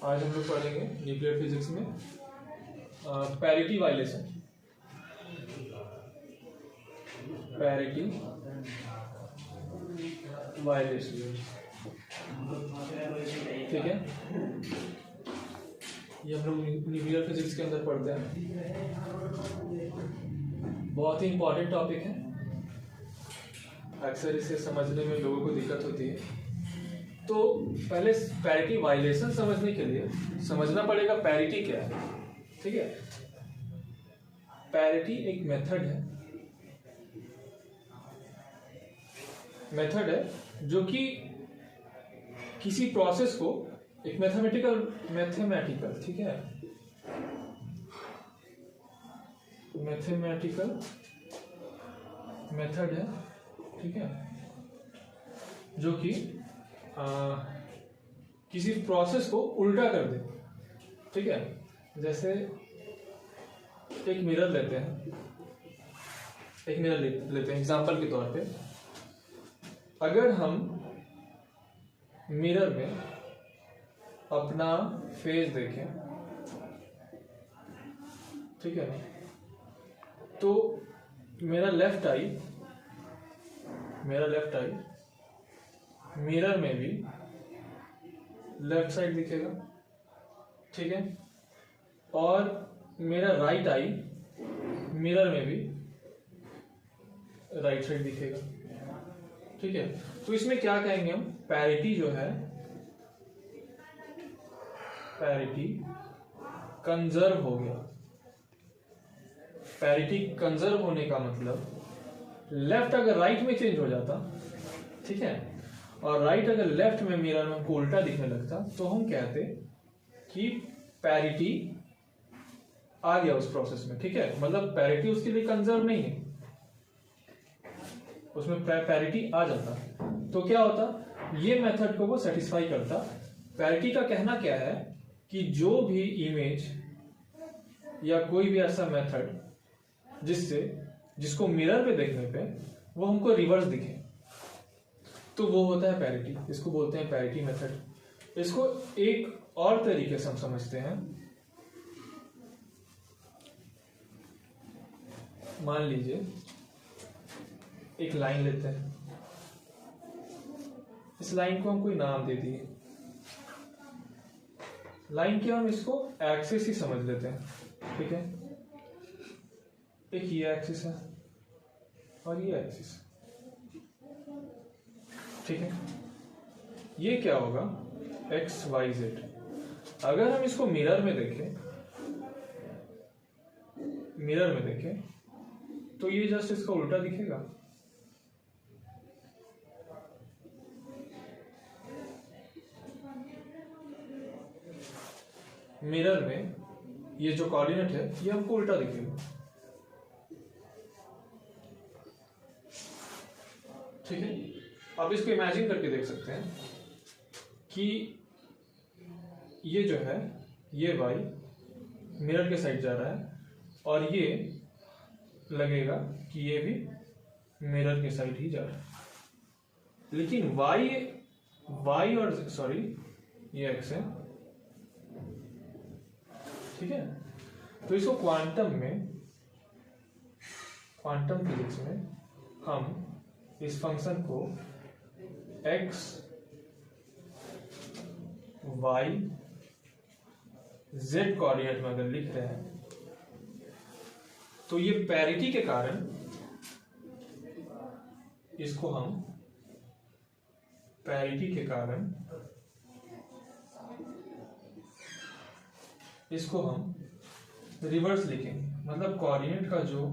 आज हम लोग पढ़ेंगे न्यूक्लियर फिजिक्स में पैरिटी वायलेशन। पैरिटी वायलेशन, ठीक है। ये हम लोग न्यूक्लियर फिजिक्स के अंदर पढ़ते हैं। बहुत ही इंपॉर्टेंट टॉपिक है। अक्सर इसे समझने में लोगों को दिक्कत होती है, तो पहले पैरिटी वायलेशन समझने के लिए समझना पड़ेगा पैरिटी क्या है, ठीक है। पैरिटी एक मेथड है जो कि किसी प्रोसेस को एक मैथमेटिकल ठीक है, मैथमेटिकल मेथड है, ठीक है, जो कि किसी प्रोसेस को उल्टा कर दे, ठीक है। जैसे एक मिरर लेते हैं, एग्जांपल के तौर पे। अगर हम मिरर में अपना फेस देखें, ठीक है, तो मेरा लेफ्ट आई मिरर में भी लेफ्ट साइड दिखेगा, ठीक है, और मेरा राइट आई मिरर में भी राइट साइड दिखेगा, ठीक है। तो इसमें क्या कहेंगे हम, पैरिटी जो है, पैरिटी कंजर्व हो गया। पैरिटी कंजर्व होने का मतलब लेफ्ट अगर राइट में चेंज हो जाता, ठीक है, और राइट अगर लेफ्ट में मिरर में हमको उल्टा दिखने लगता, तो हम कहते कि पैरिटी आ गया उस प्रोसेस में, ठीक है। मतलब पैरिटी उसके लिए कंजर्व नहीं है, उसमें पैरिटी आ जाता, तो क्या होता, ये मेथड को वो सेटिस्फाई करता। पैरिटी का कहना क्या है कि जो भी इमेज या कोई भी ऐसा मेथड जिसको मिरर पे देखने पे वो हमको रिवर्स दिखे, तो वो होता है पैरिटी। इसको बोलते हैं पैरिटी मेथड। इसको एक और तरीके से हम समझते हैं। मान लीजिए एक लाइन लेते हैं, इस लाइन को हम कोई नाम दे दिए। लाइन के हम इसको एक्सिस ही समझ लेते हैं, ठीक है। एक ये एक्सिस है और ये एक्सिस, ठीक है। ये क्या होगा, एक्स वाई जेड। अगर हम इसको मिरर में देखें तो ये जस्ट इसका उल्टा दिखेगा, मिरर में ये जो कोऑर्डिनेट है ये हमको उल्टा दिखेगा, ठीक है। अब इसको इमेजिन करके देख सकते हैं कि ये जो है, ये वाई मिरर के साइड जा रहा है, और ये लगेगा कि ये भी मिरर के साइड ही जा रहा है। लेकिन वाई और सॉरी ये एक्स है, ठीक है। तो इसको क्वांटम फिजिक्स में हम इस फंक्शन को एक्स वाई जेड कोऑर्डिनेट में अगर लिख रहे हैं, तो ये पैरिटी के कारण इसको हम रिवर्स लिखेंगे। मतलब कोऑर्डिनेट का जो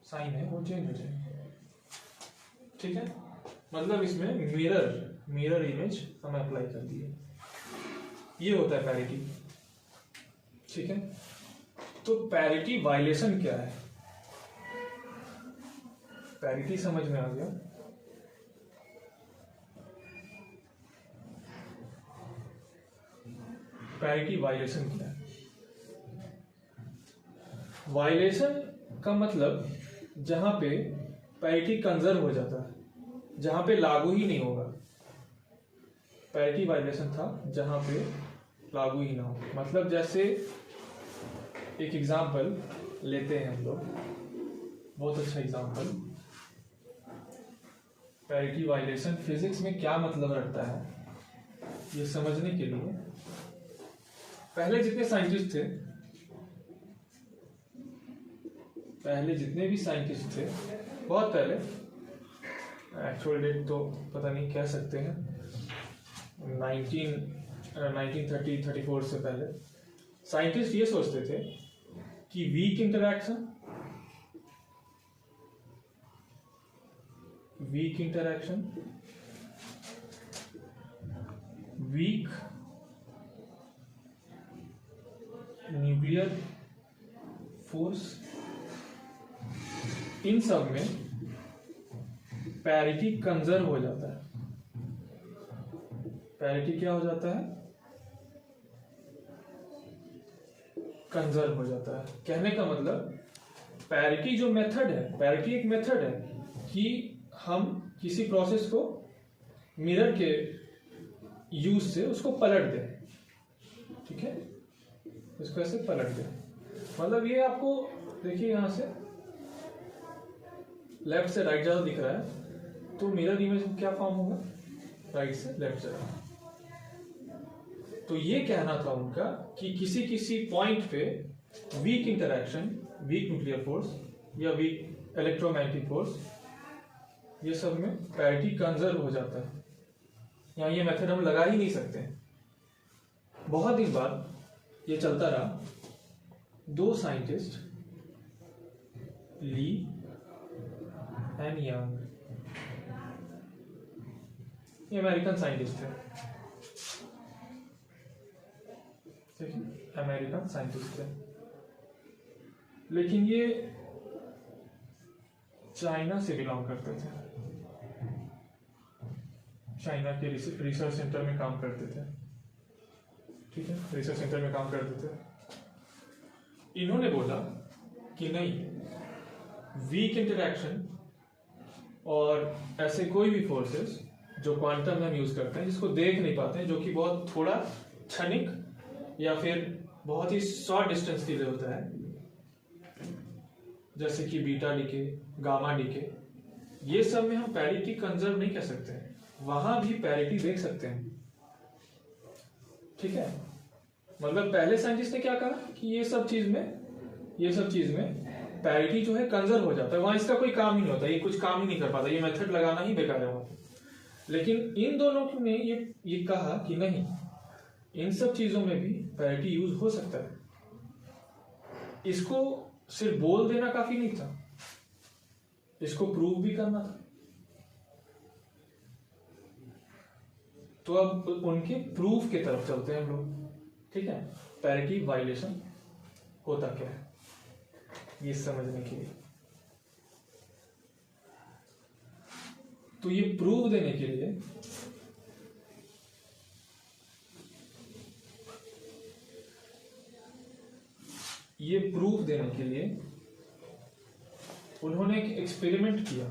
साइन है वो चेंज हो जाएगा, ठीक है। मतलब इसमें मिरर इमेज हम अप्लाई कर दिए, ये होता है पैरिटी, ठीक है। तो पैरिटी वायलेशन क्या है, पैरिटी समझ में आ गया। पैरिटी वायलेशन क्या है? वायलेशन का मतलब जहां पे पैरिटी कंजर्व हो जाता है जहां पे लागू ही नहीं होगा। पैरिटी वायलेशन था जहां पे लागू ही ना हो। मतलब जैसे एक एग्जांपल लेते हैं हम लोग, बहुत अच्छा एग्जांपल। पैरिटी वायलेशन फिजिक्स में क्या मतलब रखता है ये समझने के लिए पहले जितने साइंटिस्ट थे, पहले जितने भी साइंटिस्ट थे, बहुत पहले, एक्चुअल डेट तो पता नहीं कह सकते हैं, 1934 से पहले साइंटिस्ट ये सोचते थे कि weak interaction weak nuclear force, इन सब में पैरिटी कंजर्व हो जाता है। पैरिटी क्या हो जाता है? कंजर्व हो जाता है। कहने का मतलब पैरिटी जो मेथड है, पैरिटी एक मेथड है कि हम किसी प्रोसेस को मिरर के यूज से उसको पलट दें, ठीक है, इसको ऐसे पलट दें। मतलब ये आपको देखिए यहां से लेफ्ट से राइट ज्यादा दिख रहा है, तो मिरर इमेज में क्या फॉर्म होगा? राइट से लेफ्ट ज्यादा। तो ये कहना था उनका कि किसी पॉइंट पे weak interaction, weak nuclear force या वीक इलेक्ट्रोमैग्नेटिक फोर्स, ये सब में पैरिटी कंजर्व हो जाता है। यहाँ ये मेथड हम लगा ही नहीं सकते। बहुत दिन बाद ये चलता रहा। दो साइंटिस्ट, ली एंड यंग, ये अमेरिकन साइंटिस्ट थे, ठीक है, अमेरिकन साइंटिस्ट थे, लेकिन ये चाइना से बिलोंग करते थे। चाइना के रिसर्च सेंटर में काम करते थे, ठीक है, रिसर्च सेंटर में काम करते थे। इन्होंने बोला कि नहीं, वीक इंटरैक्शन और ऐसे कोई भी फोर्सेस जो क्वांटम में हम यूज करते हैं, जिसको देख नहीं पाते हैं, जो कि बहुत थोड़ा क्षणिक या फिर बहुत ही शॉर्ट डिस्टेंस के लिए होता है, जैसे कि बीटा डीके, गामा डीके, ये सब में हम पैरिटी कंजर्व नहीं कर सकते हैं। वहां भी पैरिटी देख सकते हैं, ठीक है। मतलब पहले साइंटिस्ट ने क्या कहा कि ये सब चीज में पैरिटी जो है कंजर्व हो जाता है, वहां इसका कोई काम ही नहीं होता, ये कुछ काम ही नहीं कर पाता, ये मेथड लगाना ही बेकार है वहां। लेकिन इन दोनों ने ये कहा कि नहीं, इन सब चीजों में भी पैरिटी यूज हो सकता है। इसको सिर्फ बोल देना काफी नहीं था, इसको प्रूव भी करना था। तो अब उनके प्रूफ की तरफ चलते हैं हम लोग, ठीक है। पैरिटी वायलेशन होता क्या है ये समझने के लिए। तो ये प्रूफ देने के लिए उन्होंने एक एक्सपेरिमेंट किया।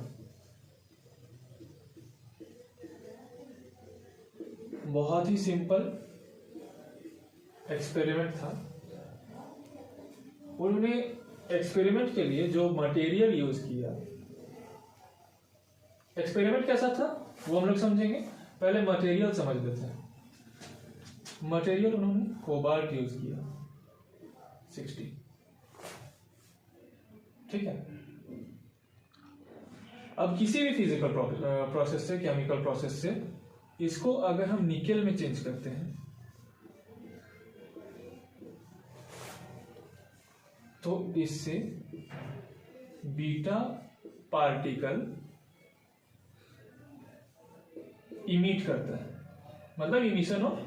बहुत ही सिंपल एक्सपेरिमेंट था। उन्होंने एक्सपेरिमेंट के लिए जो मटेरियल यूज किया, एक्सपेरिमेंट कैसा था वो हम लोग समझेंगे, पहले मटेरियल समझ लेते हैं। मटेरियल उन्होंने कोबाल्ट यूज किया 60, ठीक है। अब किसी भी फिजिकल प्रोसेस से, केमिकल प्रोसेस से, इसको अगर हम निकेल में चेंज करते हैं तो इससे बीटा पार्टिकल इमिट करता है, मतलब इमिशन ऑफ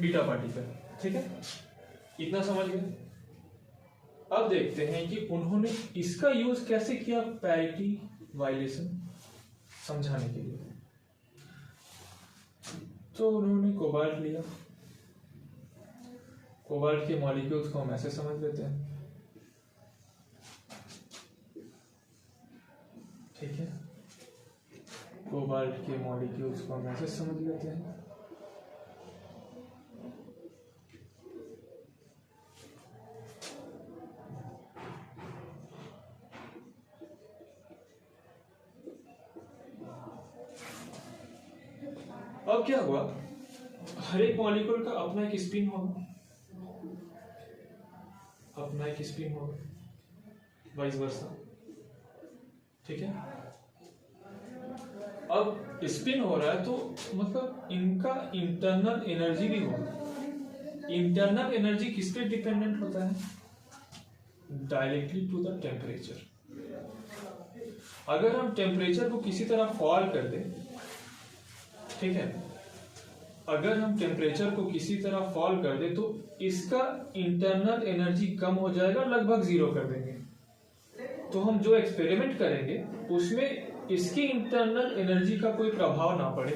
बीटा पार्टिकल, ठीक है। इतना समझ गए। अब देखते हैं कि उन्होंने इसका यूज कैसे किया पैरिटी वायलेशन समझाने के लिए। तो उन्होंने कोबाल्ट लिया। कोबाल्ट के मॉलिक्यूल्स को हम ऐसे समझ लेते हैं, कोबाल्ट के मॉलिक्यूल्स को हम ऐसे समझ लेते हैं। अब क्या हुआ, हर एक मॉलिक्यूल का अपना एक स्पिन होगा, अपना एक स्पिन होगा, वाइस वर्सा। ठीक है, अब स्पिन हो रहा है तो मतलब इनका इंटरनल एनर्जी भी होगा। इंटरनल एनर्जी किस पे डिपेंडेंट होता है? Directly to the temperature. अगर हम टेम्परेचर को किसी तरह फॉल कर दें, ठीक है, अगर हम टेम्परेचर को किसी तरह फॉल कर दे तो इसका इंटरनल एनर्जी कम हो जाएगा, लगभग जीरो कर देंगे। तो हम जो एक्सपेरिमेंट करेंगे उसमें इसकी इंटरनल एनर्जी का कोई प्रभाव ना पड़े,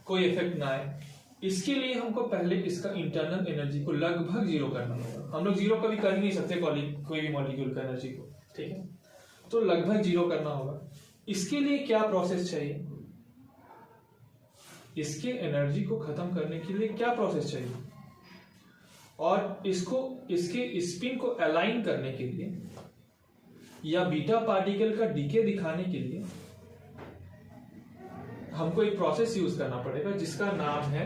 कोई इफेक्ट ना आए, इसके लिए हमको पहले इसका इंटरनल एनर्जी को लगभग जीरो करना होगा। हम लोग जीरो कभी कर ही नहीं सकते कोई भी मॉलिक्यूल का एनर्जी को, ठीक है, तो लगभग जीरो करना होगा। इसके लिए क्या प्रोसेस चाहिए? इसके एनर्जी को खत्म करने के लिए क्या प्रोसेस चाहिए? और इसको इसके स्पिन को अलाइन करने के लिए या बीटा पार्टिकल का डीके दिखाने के लिए हमको एक प्रोसेस यूज करना पड़ेगा जिसका नाम है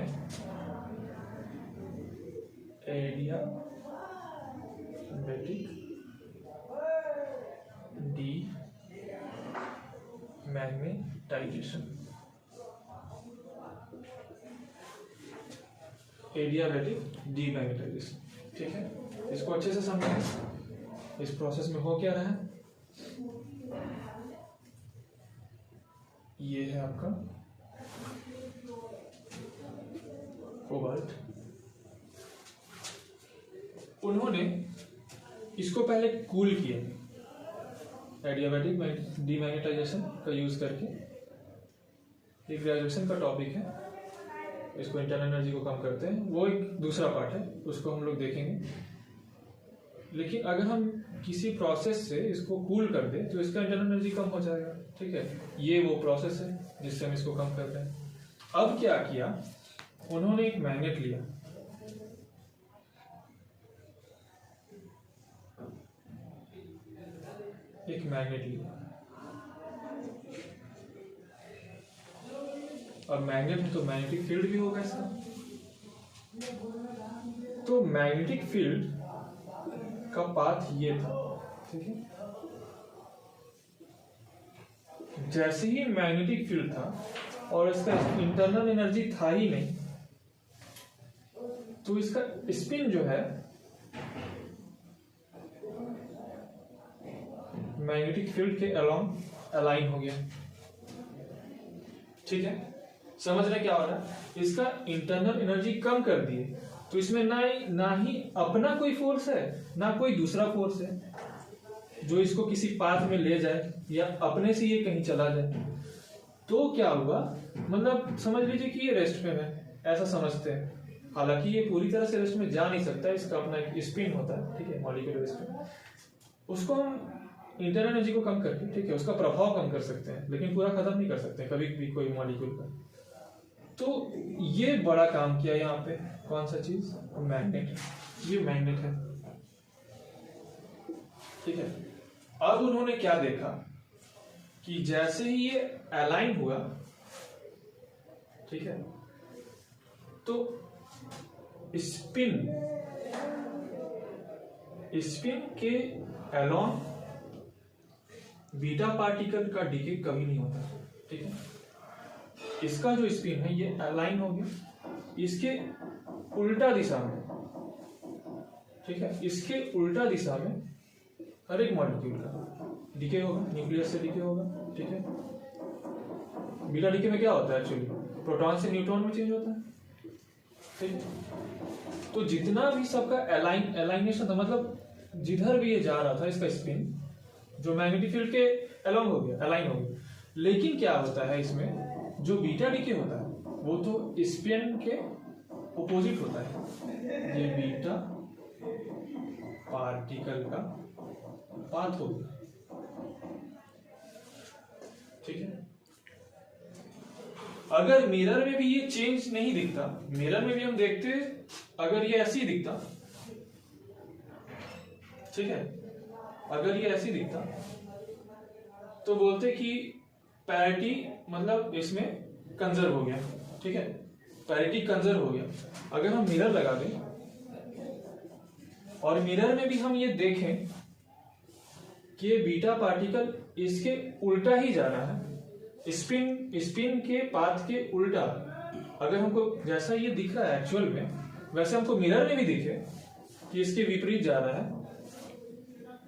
एडियाबैटिक डीमैग्नेटाइजेशन। एडियाबैटिक डीमैग्नेटाइजेशन, ठीक है, इसको अच्छे से समझें। इस प्रोसेस में हो क्या रहा है, ये है आपका कोबाल्ट। उन्होंने इसको पहले कूल किया एडियाबैटिक डीमैग्नेटाइजेशन का यूज करके। ये ग्रेजुएशन का टॉपिक है, इसको इंटरनल एनर्जी को कम करते हैं, वो एक दूसरा पार्ट है, उसको हम लोग देखेंगे। लेकिन अगर हम किसी प्रोसेस से इसको कूल कर दें तो इसका इंटरनल एनर्जी कम हो जाएगा, ठीक है, ये वो प्रोसेस है जिससे हम इसको कम करते हैं। अब क्या किया, उन्होंने एक मैग्नेट लिया, एक मैग्नेट लिया। अब मैग्नेट तो मैग्नेटिक फील्ड भी होगा इसका, तो मैग्नेटिक फील्ड का पाथ ये था, ठीक है। जैसे ही मैग्नेटिक फील्ड था और इसका इंटरनल एनर्जी था ही नहीं, तो इसका स्पिन जो है मैग्नेटिक फील्ड के अलोंग अलाइन हो गया, ठीक है। समझ रहे क्या हो रहा है, इसका इंटरनल एनर्जी कम कर दिए तो इसमें ना ही अपना कोई फोर्स है ना कोई दूसरा फोर्स है जो इसको किसी पाथ में ले जाए या अपने से ये कहीं चला जाए। तो क्या हुआ, मतलब समझ लीजिए कि ये रेस्ट में है, ऐसा समझते हैं। हालांकि ये पूरी तरह से रेस्ट में जा नहीं सकता, इसका अपना एक स्पिन होता है, ठीक है, मॉलिक्यूलर स्पिन। उसको हम इंटरनल एनर्जी को कम करके, ठीक है, उसका प्रभाव कम कर सकते हैं, लेकिन पूरा खत्म नहीं कर सकते कभी भी कोई मॉलिक्यूल का। तो ये बड़ा काम किया यहाँ पे, कौन सा चीज, मैग्नेट। ये मैग्नेट है, ठीक है। अब उन्होंने क्या देखा कि जैसे ही ये अलाइन हुआ, ठीक है, तो स्पिन के अलोंग बीटा पार्टिकल का डीके कभी नहीं होता, ठीक है। इसका जो स्पिन है ये अलाइन हो गया इसके उल्टा दिशा में, ठीक है, इसके उल्टा दिशा में हर एक मॉलिक्यूल का डीके होगा, न्यूक्लियस से डीके होगा, ठीक है। बीटा डीके में क्या होता है एक्चुअली, प्रोटॉन से न्यूट्रॉन में चेंज होता है, ठीक है। तो जितना भी सबका अलाइनेशन था, मतलब जिधर भी ये जा रहा था इसका स्पिन जो मैग्नेटिक फील्ड के अलोंग हो गया, अलाइन हो गया। लेकिन क्या होता है इसमें, जो बीटा डीके होता है वो तो स्पिन के ऑपोजिट होता है। ये बीटा पार्टिकल का पाथ हो गया, ठीक है। अगर मिरर में भी ये चेंज नहीं दिखता, मिरर में भी हम देखते अगर ये ऐसे ही दिखता, ठीक है, अगर ये ऐसे ही दिखता तो बोलते कि पैरिटी मतलब इसमें कंजर्व हो गया, ठीक है, पैरिटी कंजर्व हो गया। अगर हम मिरर लगा दें और मिरर में भी हम ये देखें कि ये बीटा पार्टिकल इसके उल्टा ही जा रहा है, स्पिन के पाथ के उल्टा, अगर हमको जैसा ये दिख रहा है एक्चुअल में वैसे हमको मिरर में भी दिखे कि इसके विपरीत जा रहा है,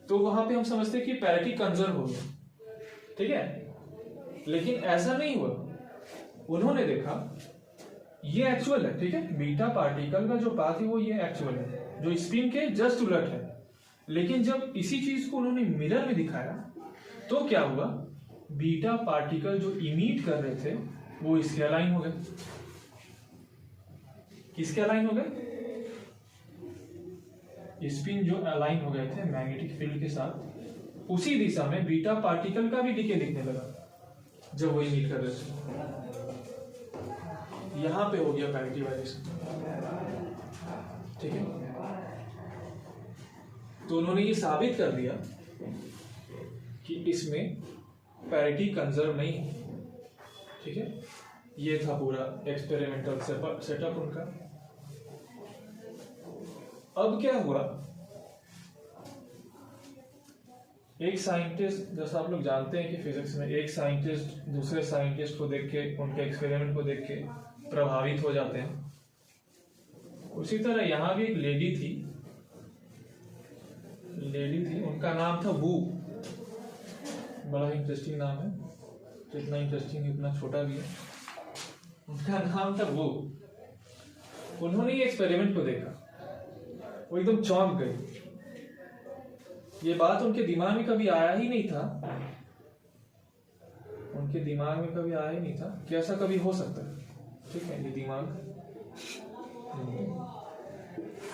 तो वहां पे हम समझते हैं कि पैरिटी कंजर्व हो गया, ठीक है। लेकिन ऐसा नहीं हुआ, उन्होंने देखा ये एक्चुअल है, ठीक है, बीटा पार्टिकल का जो पाथ है वो ये एक्चुअल है जो स्पिन के जस्ट उलट है। लेकिन जब इसी चीज को उन्होंने मिरर में दिखाया तो क्या हुआ, बीटा पार्टिकल जो इमिट कर रहे थे वो इसके अलाइन हो गए। किसके अलाइन हो गए? स्पिन जो अलाइन हो गए थे मैग्नेटिक फील्ड के साथ, उसी दिशा में बीटा पार्टिकल का भी डीके दिखने लगा जब वो इमिट कर रहे थे। यहां पे हो गया पैरिटी वाइब्रेशन, ठीक है। तो उन्होंने ये साबित कर दिया कि इसमें पैरिटी कंजर्व नहीं है, ठीक है। ये था पूरा एक्सपेरिमेंटल सेटअप उनका। अब क्या हुआ, एक साइंटिस्ट, जैसा आप लोग जानते हैं कि फिजिक्स में एक साइंटिस्ट दूसरे साइंटिस्ट को देख के, उनके एक्सपेरिमेंट को देख के प्रभावित हो जाते हैं, उसी तरह यहां भी एक लेडी थी, उनका नाम था वू। बड़ा इंटरेस्टिंग नाम है, जितना इंटरेस्टिंग है उतना छोटा भी है। उनका नाम था वू। उन्होंने ये एक्सपेरिमेंट को देखा, वो एकदम चौंक गई। ये बात उनके दिमाग में कभी आया ही नहीं था, उनके दिमाग में कभी आया ही नहीं था कि ऐसा कभी हो सकता है, ठीक है। ये दिमाग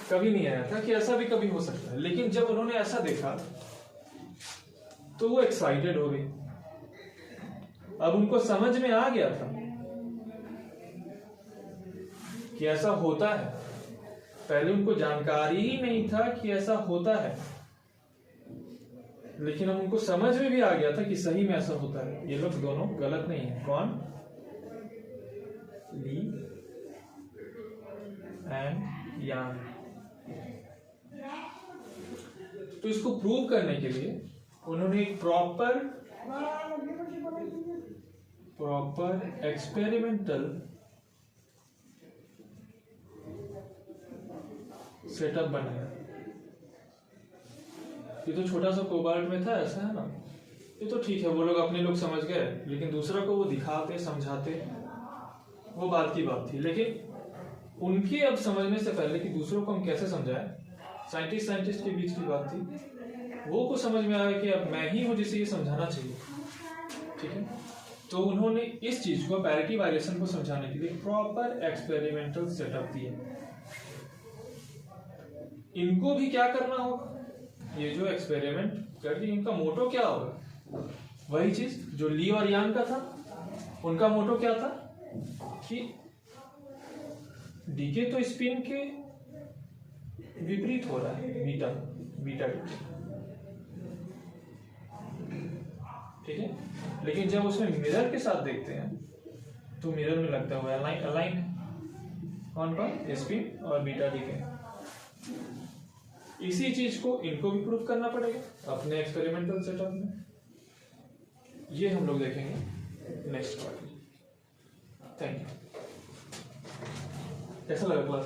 कभी नहीं आया था कि ऐसा भी कभी हो सकता है। लेकिन जब उन्होंने ऐसा देखा तो वो एक्साइटेड हो गई। अब उनको समझ में आ गया था कि ऐसा होता है, पहले उनको जानकारी ही नहीं था कि ऐसा होता है, लेकिन अब उनको समझ में भी आ गया था कि सही में ऐसा होता है। ये लोग दोनों गलत नहीं है। कौन? ली एंड यांग। तो इसको प्रूव करने के लिए उन्होंने एक प्रॉपर एक्सपेरिमेंटल सेटअप बनाया। ये तो छोटा सा कोबाल्ट में था, ऐसा है ना, ये तो ठीक है, वो लोग अपने लोग समझ गए, लेकिन दूसरा को वो दिखाते समझाते, वो बात की बात थी। लेकिन उनके अब समझने से पहले कि दूसरों को हम कैसे समझाएं, साइंटिस्ट के बीच की बात थी। वो को समझ में आया कि अब मैं ही हूं जिसे ये समझाना चाहिए, ठीक है। तो उन्होंने इस चीज को, पैरिटी वाइब्रेशन को समझाने के लिए प्रॉपर एक्सपेरिमेंटल सेटअप दिया। इनको भी क्या करना होगा, ये जो एक्सपेरिमेंट करके इनका मोटो क्या होगा, वही चीज जो ली और यांग का था। उनका मोटो क्या था कि डीके तो स्पिन के विपरीत हो रहा है, बीटा ठीक है। लेकिन जब उसमें मिरर के साथ देखते हैं तो मिरर में लगता हुआ अलाइन है, कौन कौन? स्पिन और बीटा डीके। इसी चीज को इनको भी प्रूफ करना पड़ेगा अपने एक्सपेरिमेंटल सेटअप में। ये हम लोग देखेंगे नेक्स्ट पार्ट में। Thank you. कैसा लगा क्लास?